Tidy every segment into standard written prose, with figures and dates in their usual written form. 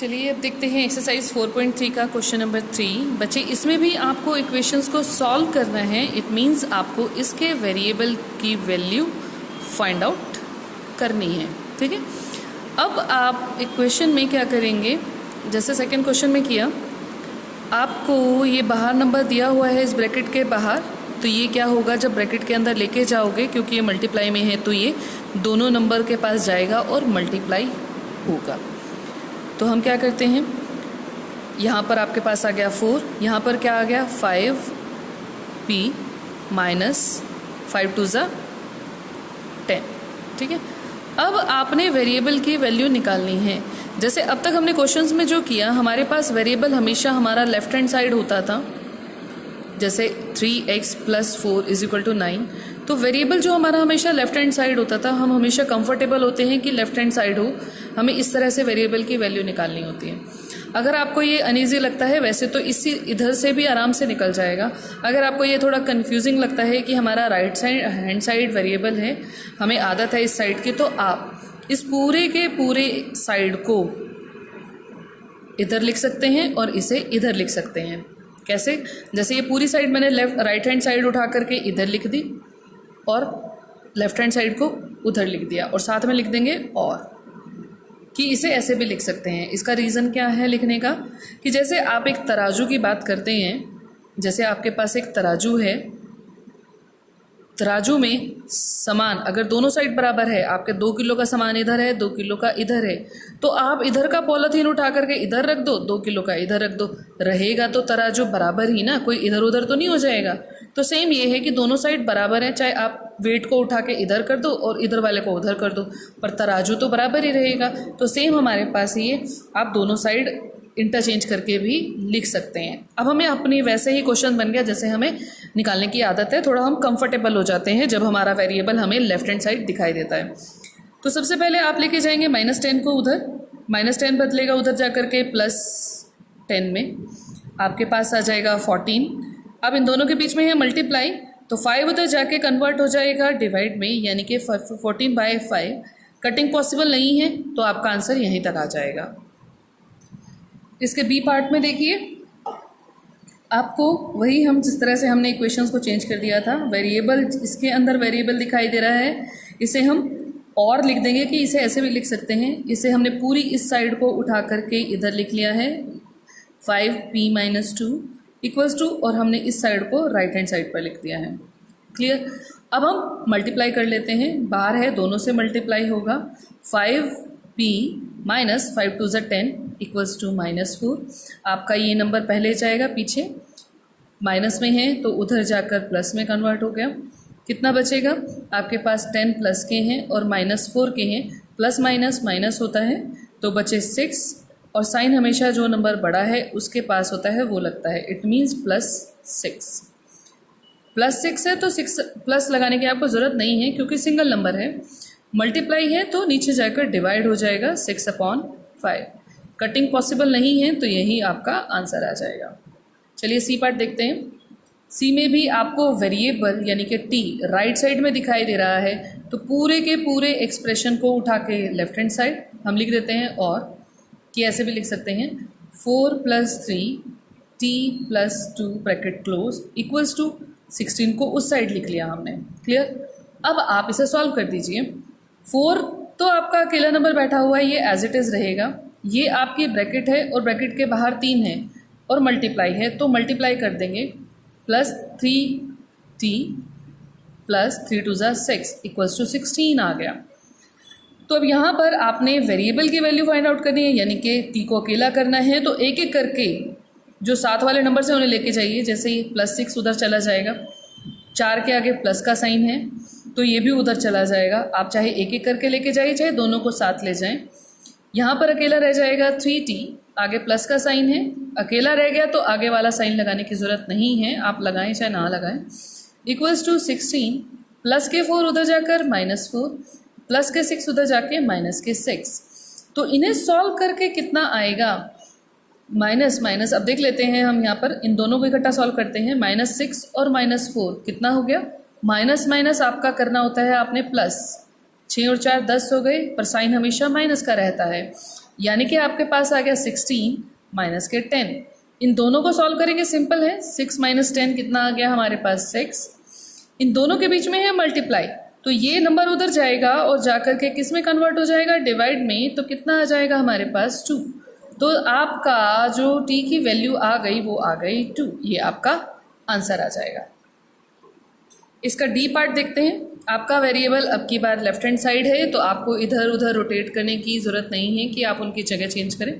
चलिए अब देखते हैं एक्सरसाइज 4.3 का क्वेश्चन नंबर 3। बच्चे इसमें भी आपको इक्वेशंस को सॉल्व करना है। इट मींस आपको इसके वेरिएबल की वैल्यू फाइंड आउट करनी है। ठीक है, अब आप इक्वेशन में क्या करेंगे, जैसे सेकंड क्वेश्चन में किया, आपको ये बाहर नंबर दिया हुआ है इस ब्रैकेट के बाहर, तो ये क्या होगा जब ब्रैकेट के अंदर लेके जाओगे, क्योंकि ये मल्टीप्लाई में है तो ये दोनों नंबर के पास जाएगा और मल्टीप्लाई होगा। तो हम क्या करते हैं, यहाँ पर आपके पास आ गया 4, यहाँ पर क्या आ गया 5p माइनस 5 2 ज़ा 10। ठीक है, अब आपने वेरिएबल की वैल्यू निकालनी है। जैसे अब तक हमने क्वेश्चंस में जो किया, हमारे पास वेरिएबल हमेशा हमारा लेफ्ट हैंड साइड होता था। जैसे 3x + 4 = 9, तो वेरिएबल जो हमारा हमेशा लेफ्ट हैंड साइड होता था, हम हमेशा कंफर्टेबल होते हैं कि लेफ्ट हैंड साइड हो, हमें इस तरह से वेरिएबल की वैल्यू निकालनी होती है। अगर आपको ये अनईजी लगता है, वैसे तो इसी इधर से भी आराम से निकल जाएगा। अगर आपको ये थोड़ा कंफ्यूजिंग लगता है कि हमारा right side hand side variable है, हमें आदत है इस साइड की, तो आप इस पूरे के पूरे साइड को इधर लिख सकते हैं और इसे इधर लिख सकते हैं। कैसे? जैसे ये पूरी साइड मैंने राइट हैंड साइड उठा करके इधर लिख दी और लेफ्ट हैंड साइड को उधर लिख दिया, और साथ में लिख देंगे और, कि इसे ऐसे भी लिख सकते हैं। इसका रीज़न क्या है लिखने का, कि जैसे आप एक तराजू की बात करते हैं, जैसे आपके पास एक तराजू है, तराजू में सामान अगर दोनों साइड बराबर है, आपके 2 किलो का सामान इधर है, 2 किलो का इधर है, तो आप इधर का पॉलीथीन उठा करके इधर रख दो, 2 किलो का इधर रख दो, रहेगा तो तराजू बराबर ही ना, कोई इधर उधर तो नहीं हो जाएगा। तो सेम ये है कि दोनों साइड बराबर है, चाहे आप वेट को उठा के इधर कर दो और इधर वाले को उधर कर दो, पर तराजू तो बराबर ही रहेगा। तो सेम हमारे पास ये आप दोनों साइड इंटरचेंज करके भी लिख सकते हैं। अब हमें अपनी वैसे ही क्वेश्चन बन गया जैसे हमें निकालने की आदत है, थोड़ा हम कंफर्टेबल हो जाते हैं जब हमारा वेरिएबल हमें लेफ्ट हैंड साइड दिखाई देता है। तो सबसे पहले आप लेके जाएंगे -10 को उधर, -10 बदलेगा उधर जा करके +10 में, आपके पास आ जाएगा 14। अब इन दोनों के बीच में है मल्टीप्लाई, तो 5 उधर जाके कन्वर्ट हो जाएगा डिवाइड में, यानी कि 14/5। कटिंग पॉसिबल नहीं है तो आपका आंसर यहीं तक आ जाएगा। इसके बी पार्ट में देखिए, आपको वही हम जिस तरह से हमने इक्वेशंस को चेंज कर दिया था, वेरिएबल इसके अंदर वेरिएबल दिखाई दे रहा है, इसे हम और लिख देंगे कि इसे ऐसे भी लिख सकते हैं। इसे हमने पूरी इस साइड को उठा करके इधर लिख लिया है 5p - 2 = और हमने इस साइड को राइट हैंड साइड पर लिख दिया है। क्लियर? अब हम मल्टीप्लाई कर लेते हैं, बाहर है दोनों से मल्टीप्लाई होगा, 5p - 5 2 ज़ा 10 = -4। आपका ये नंबर पहले जाएगा, पीछे माइनस में है तो उधर जाकर प्लस में कन्वर्ट हो गया। कितना बचेगा? आपके पास 10 प्लस के हैं और -4 के हैं, प्लस माइनस माइनस होता है, तो बचे 6, और साइन हमेशा जो नंबर बड़ा है उसके पास होता है वो लगता है। It means +6। +6 है तो 6 प्लस लगाने की आपको ज़रूरत नहीं है, क्योंकि सिंगल नंबर है। मल्टीप्लाई है तो नीचे जाकर डिवाइड हो जाएगा 6/5। कटिंग पॉसिबल नहीं है तो यही आपका आंसर आ जाएगा। चलिए सी पार्ट देखते हैं। सी में भी आपको वेरिएबल यानी कि t राइट साइड में दिखाई दे रहा है, तो पूरे के पूरे एक्सप्रेशन को उठा के लेफ्ट हैंड साइड हम लिख देते हैं, और कि ऐसे भी लिख सकते हैं 4 + 3t + 2 ब्रैकेट क्लोज = 16 को उस साइड लिख लिया हमने। क्लियर? अब आप इसे सॉल्व कर दीजिए। 4 तो आपका अकेला नंबर बैठा हुआ है, ये एज इट इज़ रहेगा। ये आपकी ब्रैकेट है और ब्रैकेट के बाहर 3 है और मल्टीप्लाई है, तो मल्टीप्लाई कर देंगे, +3t + 3 2 ज़ा 6 = 16 आ गया। तो अब यहाँ पर आपने वेरिएबल की वैल्यू फाइंड आउट करनी है, यानी कि t को अकेला करना है, तो एक एक करके जो साथ वाले नंबर से उन्हें लेके जाइए। जैसे ही +6 उधर चला जाएगा, 4 के आगे प्लस का साइन है तो ये भी उधर चला जाएगा। आप चाहे एक एक करके लेके जाइए, चाहे दोनों को साथ ले जाएं। यहाँ पर अकेला रह जाएगा 3t, आगे प्लस का साइन है, अकेला रह गया तो आगे वाला साइन लगाने की ज़रूरत नहीं है, आप लगाएं चाहे ना लगाएं, = 16, प्लस के 4 उधर जाकर -4, प्लस के 6 उधर जाके -6। तो इन्हें सॉल्व करके कितना आएगा? माइनस माइनस अब देख लेते हैं हम, यहाँ पर इन दोनों को इकट्ठा सॉल्व करते हैं। -6 और -4 कितना हो गया? माइनस माइनस आपका करना होता है आपने प्लस, 6 और 4 10 हो गए, पर साइन हमेशा माइनस का रहता है। यानी कि आपके पास आ गया 16 माइनस के 10। इन दोनों को सॉल्व करेंगे, सिंपल है। 6 माइनस 10 कितना आ गया हमारे पास 6। इन दोनों के बीच में है मल्टीप्लाई, तो ये नंबर उधर जाएगा और जाकर के किस में कन्वर्ट हो जाएगा, डिवाइड में। तो कितना आ जाएगा हमारे पास 2। तो आपका जो t की वैल्यू आ गई वो आ गई 2। ये आपका आंसर आ जाएगा। इसका डी पार्ट देखते हैं। आपका वेरिएबल अब की बार लेफ्ट हैंड साइड है, तो आपको इधर उधर रोटेट करने की ज़रूरत नहीं है कि आप उनकी जगह चेंज करें।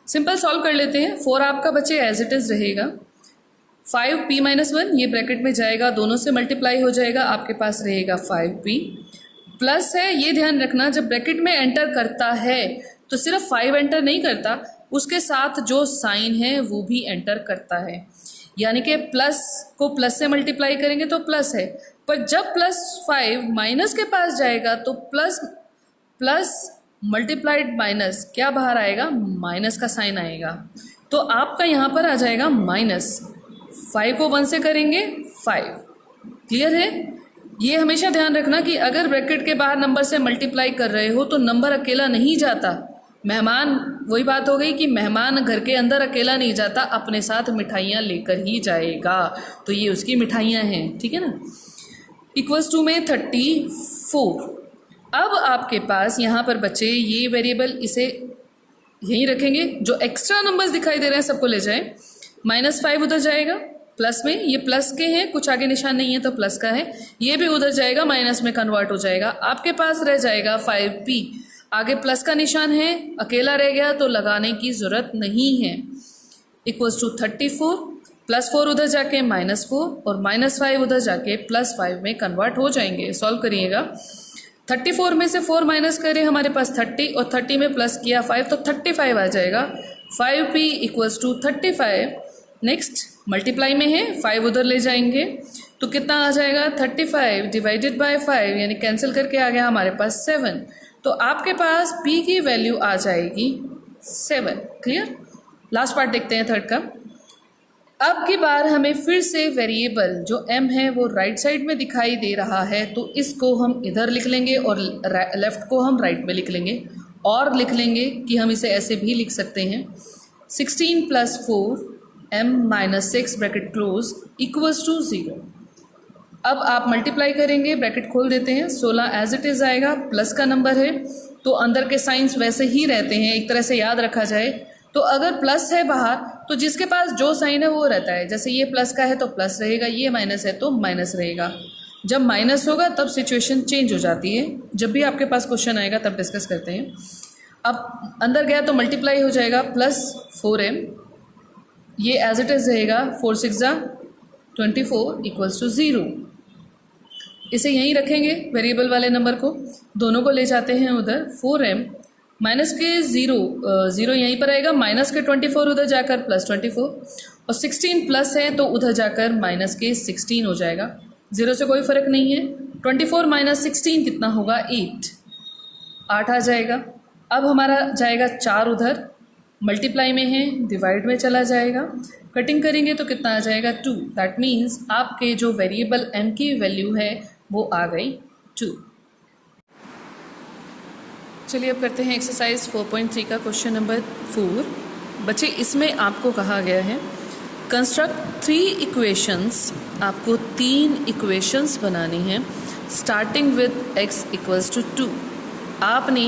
सिंपल सॉल्व कर लेते हैं। 4 आपका बचे एज इट इज़ रहेगा। 5p-1 ये ब्रैकेट में जाएगा, दोनों से मल्टीप्लाई हो जाएगा, आपके पास रहेगा 5p। प्लस है, ये ध्यान रखना जब ब्रैकेट में एंटर करता है तो सिर्फ 5 एंटर नहीं करता, उसके साथ जो साइन है वो भी एंटर करता है। यानी कि प्लस को प्लस से मल्टीप्लाई करेंगे तो प्लस है, पर जब +5 माइनस के पास जाएगा तो प्लस मल्टीप्लाइड माइनस क्या बाहर आएगा, माइनस का साइन आएगा। तो आपका यहाँ पर आ जाएगा माइनस। 5 को 1 से करेंगे 5। क्लियर है? ये हमेशा ध्यान रखना कि अगर ब्रैकेट के बाहर नंबर से मल्टीप्लाई कर रहे हो तो नंबर अकेला नहीं जाता। मेहमान, वही बात हो गई कि मेहमान घर के अंदर अकेला नहीं जाता, अपने साथ मिठाइयाँ लेकर ही जाएगा। तो ये उसकी मिठाइयाँ हैं, ठीक है ना। =2 में 34। अब आपके पास यहाँ पर बचे ये वेरिएबल, इसे यहीं रखेंगे। जो एक्स्ट्रा नंबर्स दिखाई दे रहे हैं सबको ले जाए। -5 उधर जाएगा प्लस में, ये प्लस के हैं, कुछ आगे निशान नहीं है तो प्लस का है। ये भी उधर जाएगा, माइनस में कन्वर्ट हो जाएगा। आपके पास रह जाएगा 5p। आगे प्लस का निशान है, अकेला रह गया तो लगाने की ज़रूरत नहीं है। =34, +4 उधर जाके -4 और -5 उधर जाके +5 में कन्वर्ट हो जाएंगे। सॉल्व करिएगा। 34 में से 4 माइनस करें, हमारे पास 30 और 30 में प्लस किया 5 तो 35 आ जाएगा। 5p = 35। नेक्स्ट मल्टीप्लाई में है, 5 उधर ले जाएंगे तो कितना आ जाएगा, 35 डिवाइडेड बाय 5, यानी कैंसिल करके आ गया हमारे पास 7। तो आपके पास p की वैल्यू आ जाएगी 7। क्लियर? लास्ट पार्ट देखते हैं थर्ड का। अब की बार हमें फिर से वेरिएबल जो m है वो राइट साइड में दिखाई दे रहा है, तो इसको हम इधर लिख लेंगे और लेफ्ट को हम राइट में लिख लेंगे। और लिख लेंगे कि हम इसे ऐसे भी लिख सकते हैं, 16 + 4 m - 6 ब्रैकेट क्लोज = 0। अब आप मल्टीप्लाई करेंगे, ब्रैकेट खोल देते हैं। 16 एज इट इज़ आएगा, प्लस का नंबर है तो अंदर के साइंस वैसे ही रहते हैं, एक तरह से याद रखा जाए तो अगर प्लस है बाहर तो जिसके पास जो साइन है वो रहता है। जैसे ये प्लस का है तो प्लस रहेगा, ये माइनस है तो माइनस रहेगा। जब माइनस होगा तब सिचुएशन चेंज हो जाती है। जब भी आपके पास क्वेश्चन आएगा तब डिस्कस करते हैं। अब अंदर गया तो मल्टीप्लाई हो जाएगा, +4m, ये एज इट इज़ रहेगा। 4 6 24 = 0। इसे यहीं रखेंगे वेरिएबल वाले नंबर को, दोनों को ले जाते हैं उधर। 4m माइनस के 0 यहीं पर आएगा, माइनस के 24 उधर जाकर +24 और 16 प्लस है तो उधर जाकर माइनस के 16 हो जाएगा। 0 से कोई फ़र्क नहीं है। 24 - 16 कितना होगा, 8 आ जाएगा। अब हमारा जाएगा 4 उधर, मल्टीप्लाई में है, डिवाइड में चला जाएगा। कटिंग करेंगे तो कितना आ जाएगा, 2। दैट मीन्स आपके जो वेरिएबल m की वैल्यू है वो आ गई 2। चलिए अब करते हैं एक्सरसाइज 4.3 का क्वेश्चन नंबर 4। बच्चे इसमें आपको कहा गया है कंस्ट्रक्ट 3 इक्वेशंस। आपको 3 इक्वेशंस बनानी है स्टार्टिंग विद x = 2। आपने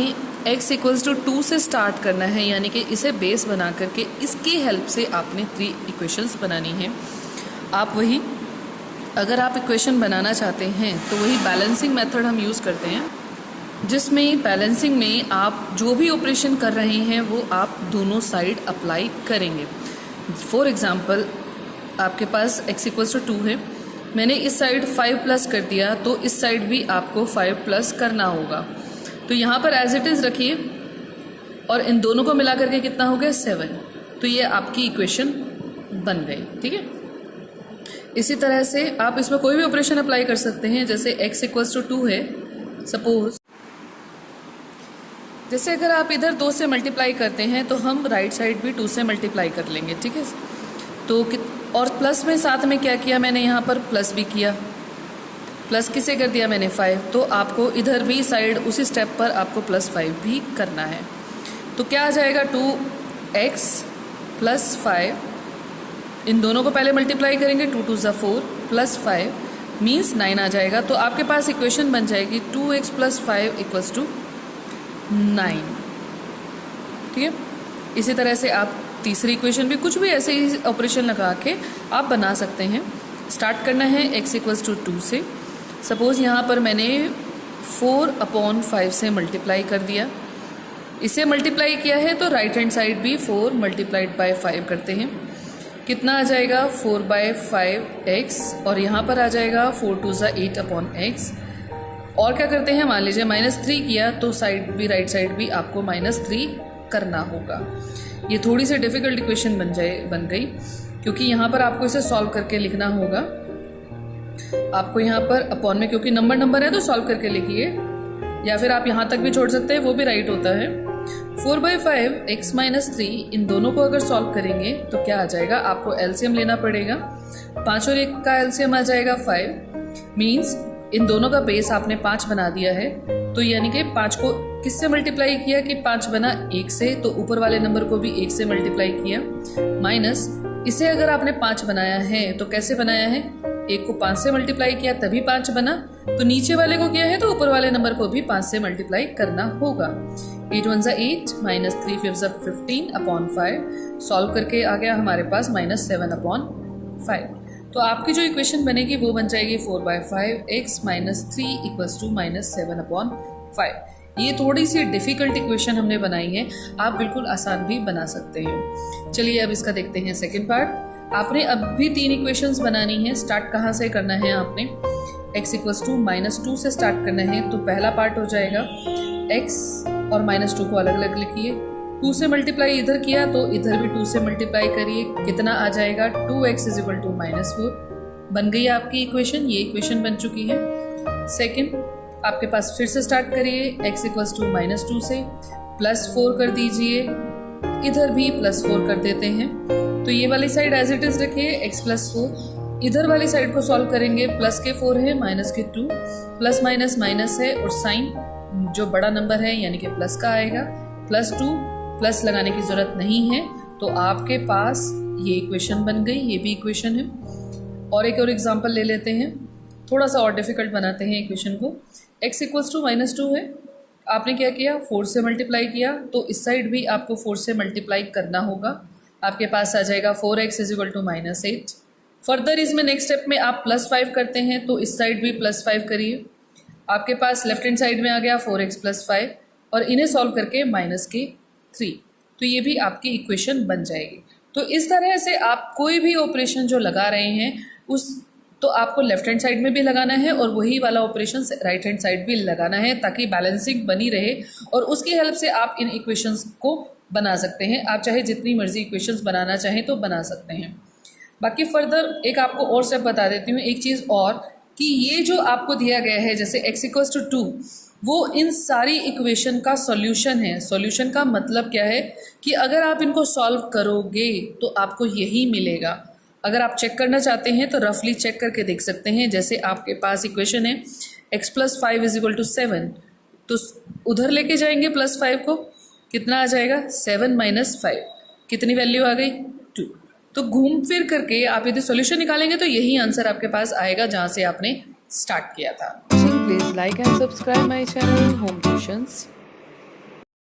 x = 2 से स्टार्ट करना है, यानी कि इसे बेस बना करके इसकी हेल्प से आपने 3 इक्वेशंस बनानी है। आप वही, अगर आप इक्वेशन बनाना चाहते हैं तो वही बैलेंसिंग मेथड हम यूज़ करते हैं, जिसमें बैलेंसिंग में आप जो भी ऑपरेशन कर रहे हैं वो आप दोनों साइड अप्लाई करेंगे। फॉर एग्ज़ाम्पल आपके पास x = 2 है, मैंने इस साइड 5+ कर दिया तो इस साइड भी आपको 5+ करना होगा। तो यहाँ पर एज इट इज़ रखिए और इन दोनों को मिला करके कितना हो गया, 7। तो ये आपकी इक्वेशन बन गई। ठीक है, इसी तरह से आप इसमें कोई भी ऑपरेशन अप्लाई कर सकते हैं। जैसे x = 2 है, सपोज जैसे अगर आप इधर 2 से मल्टीप्लाई करते हैं तो हम राइट साइड भी 2 से मल्टीप्लाई कर लेंगे। ठीक है, तो और प्लस में साथ में क्या किया मैंने, यहाँ पर प्लस भी किया। प्लस किसे कर दिया मैंने, 5। तो आपको इधर भी साइड उसी स्टेप पर आपको +5 भी करना है। तो क्या आ जाएगा 2x + 5, इन दोनों को पहले मल्टीप्लाई करेंगे, 2 × 2 = 4 + 5 मीन्स 9 आ जाएगा। तो आपके पास इक्वेशन बन जाएगी 2x + 5 = 9। ठीक है, इसी तरह से आप तीसरी इक्वेशन भी कुछ भी ऐसे ही ऑपरेशन लगा के आप बना सकते हैं। स्टार्ट करना है x = 2 से। सपोज़ यहाँ पर मैंने 4/5 से मल्टीप्लाई कर दिया, इसे मल्टीप्लाई किया है तो राइट हैंड साइड भी 4 × 5 करते हैं। कितना आ जाएगा 4/5x, और यहाँ पर आ जाएगा 4 × 2 = 8/x। और क्या करते हैं, मान लीजिए -3 किया तो साइड भी, राइट साइड भी आपको -3 करना होगा। ये थोड़ी सी डिफ़िकल्ट इक्वेशन बन गई, क्योंकि यहाँ पर आपको इसे सॉल्व करके लिखना होगा। आपको यहाँ पर अपॉन में, क्योंकि नंबर है तो सॉल्व करके लिखिए, या फिर आप यहाँ तक भी छोड़ सकते हैं, वो भी राइट होता है। 4/5 x - 3, इन दोनों को अगर सॉल्व करेंगे तो क्या आ जाएगा, आपको एलसीएम लेना पड़ेगा। 5 और 1 का एलसीएम आ जाएगा 5, मीन्स इन दोनों का बेस आपने 5 बना दिया है। तो यानी कि 5 को किससे मल्टीप्लाई किया कि 5 बना 1 से, तो ऊपर वाले नंबर को भी 1 से मल्टीप्लाई किया, माइनस इसे अगर आपने 5 बनाया है तो कैसे बनाया है, 1 को 5 से मल्टीप्लाई किया तभी 5 बना, तो नीचे वाले को किया है तो ऊपर वाले नंबर को भी 5 से मल्टीप्लाई करना होगा। 8 × 1 = 8 -3 × 5 = 15/5। सॉल्व करके आ गया हमारे पास -7/5। तो आपकी जो इक्वेशन बनेगी वो बन जाएगी 4/5 x - 3 = -7/5। ये थोड़ी सी डिफ़िकल्ट इक्वेशन हमने बनाई है, आप बिल्कुल आसान भी बना सकते हैं। चलिए अब इसका देखते हैं सेकंड पार्ट। आपने अब भी 3 इक्वेशंस बनानी है। स्टार्ट कहाँ से करना है, आपने x = -2 से स्टार्ट करना है। तो पहला पार्ट हो जाएगा x और -2 को अलग अलग लिखिए। 2 से मल्टीप्लाई इधर किया तो इधर भी 2 से मल्टीप्लाई करिए, कितना आ जाएगा 2x = -4। बन गई आपकी इक्वेशन, ये इक्वेशन बन चुकी है। सेकंड आपके पास फिर से स्टार्ट करिए, x = -2 से +4 कर दीजिए, इधर भी +4 कर देते हैं। तो ये वाली साइड एज इट इज़ रखिए, x + 4। इधर वाली साइड को सॉल्व करेंगे, प्लस के 4 है, माइनस के 2, प्लस माइनस माइनस है, और साइन जो बड़ा नंबर है यानी कि प्लस का आएगा, +2, प्लस लगाने की ज़रूरत नहीं है। तो आपके पास ये इक्वेशन बन गई, ये भी इक्वेशन है। और एक और एग्जांपल ले लेते हैं, थोड़ा सा और डिफ़िकल्ट बनाते हैं इक्वेशन को। x = -2 है, आपने क्या किया 4 से मल्टीप्लाई किया, तो इस साइड भी आपको 4 से मल्टीप्लाई करना होगा। आपके पास आ जाएगा 4x = -8। फर्दर इसमें नेक्स्ट स्टेप में आप +5 करते हैं, तो इस साइड भी +5 करिए। आपके पास लेफ्ट हैंड साइड में आ गया 4x + 5, और इन्हें सॉल्व करके -3। तो ये भी आपकी इक्वेशन बन जाएगी। तो इस तरह से आप कोई भी ऑपरेशन जो लगा रहे हैं उस तो आपको लेफ्ट हैंड साइड में भी लगाना है, और वही वाला ऑपरेशन राइट हैंड साइड भी लगाना है, ताकि बैलेंसिंग बनी रहे, और उसकी हेल्प से आप इन इक्वेशंस को बना सकते हैं। आप चाहे जितनी मर्जी इक्वेशंस बनाना चाहें तो बना सकते हैं। बाकी फर्दर एक आपको और स्टेप बता देती हूँ, एक चीज़ और, कि ये जो आपको दिया गया है जैसे x = 2, वो इन सारी इक्वेशन का सॉल्यूशन है। सॉल्यूशन का मतलब क्या है कि अगर आप इनको सॉल्व करोगे तो आपको यही मिलेगा। अगर आप चेक करना चाहते हैं तो रफली चेक करके देख सकते हैं। जैसे आपके पास इक्वेशन है x + 5 = 7, तो उधर लेके जाएंगे +5 को, कितना आ जाएगा 7 - 5, कितनी वैल्यू आ गई 2। तो घूम फिर करके आप यदि सॉल्यूशन निकालेंगे तो यही आंसर आपके पास आएगा जहाँ से आपने स्टार्ट किया था। Please like and subscribe my channel Home Tuitions.